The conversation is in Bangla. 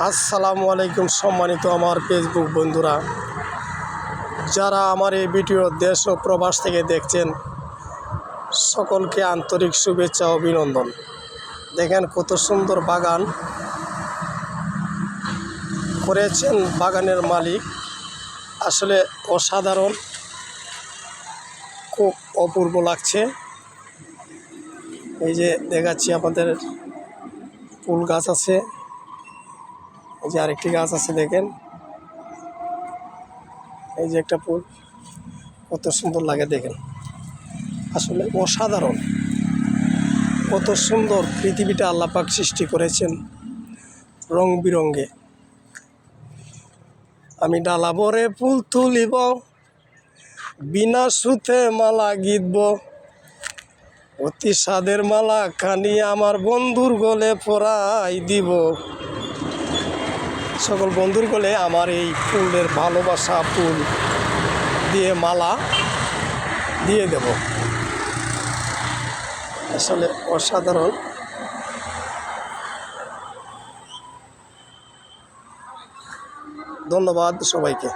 আসসালামু আলাইকুম সম্মানিত আমার ফেসবুক বন্ধুরা, যারা আমার এই ভিডিও দেশ ও প্রবাস থেকে দেখছেন, সকলকে আন্তরিক শুভেচ্ছা ও অভিনন্দন। দেখেন কত সুন্দর বাগান করেছেন বাগানের মালিক, আসলে অসাধারণ, খুব অপূর্ব লাগছে। এই যে দেখাচ্ছি আপনাদের ফুল গাছ আছে, এই যে আরেকটি গাছ আছে, দেখেন এই যে একটা ফুল, কত সুন্দর লাগে দেখেন, আসলে অসাধারণ। কত সুন্দর পৃথিবীটা আল্লাহ পাক সৃষ্টি করেছেন রং বিরঙ্গে। আমি ডালা ভরে ফুল তুলিব, বিনা সুতে মালা গিতব, অতি স্বাদের মালা খানি আমার বন্ধুর গলে পরাই দিব। সকল বন্ধুর গলে আমার এই ফুলের ভালোবাসা ফুল দিয়ে মালা দিয়ে দেব। আসলে অসাধারণ। ধন্যবাদ সবাইকে।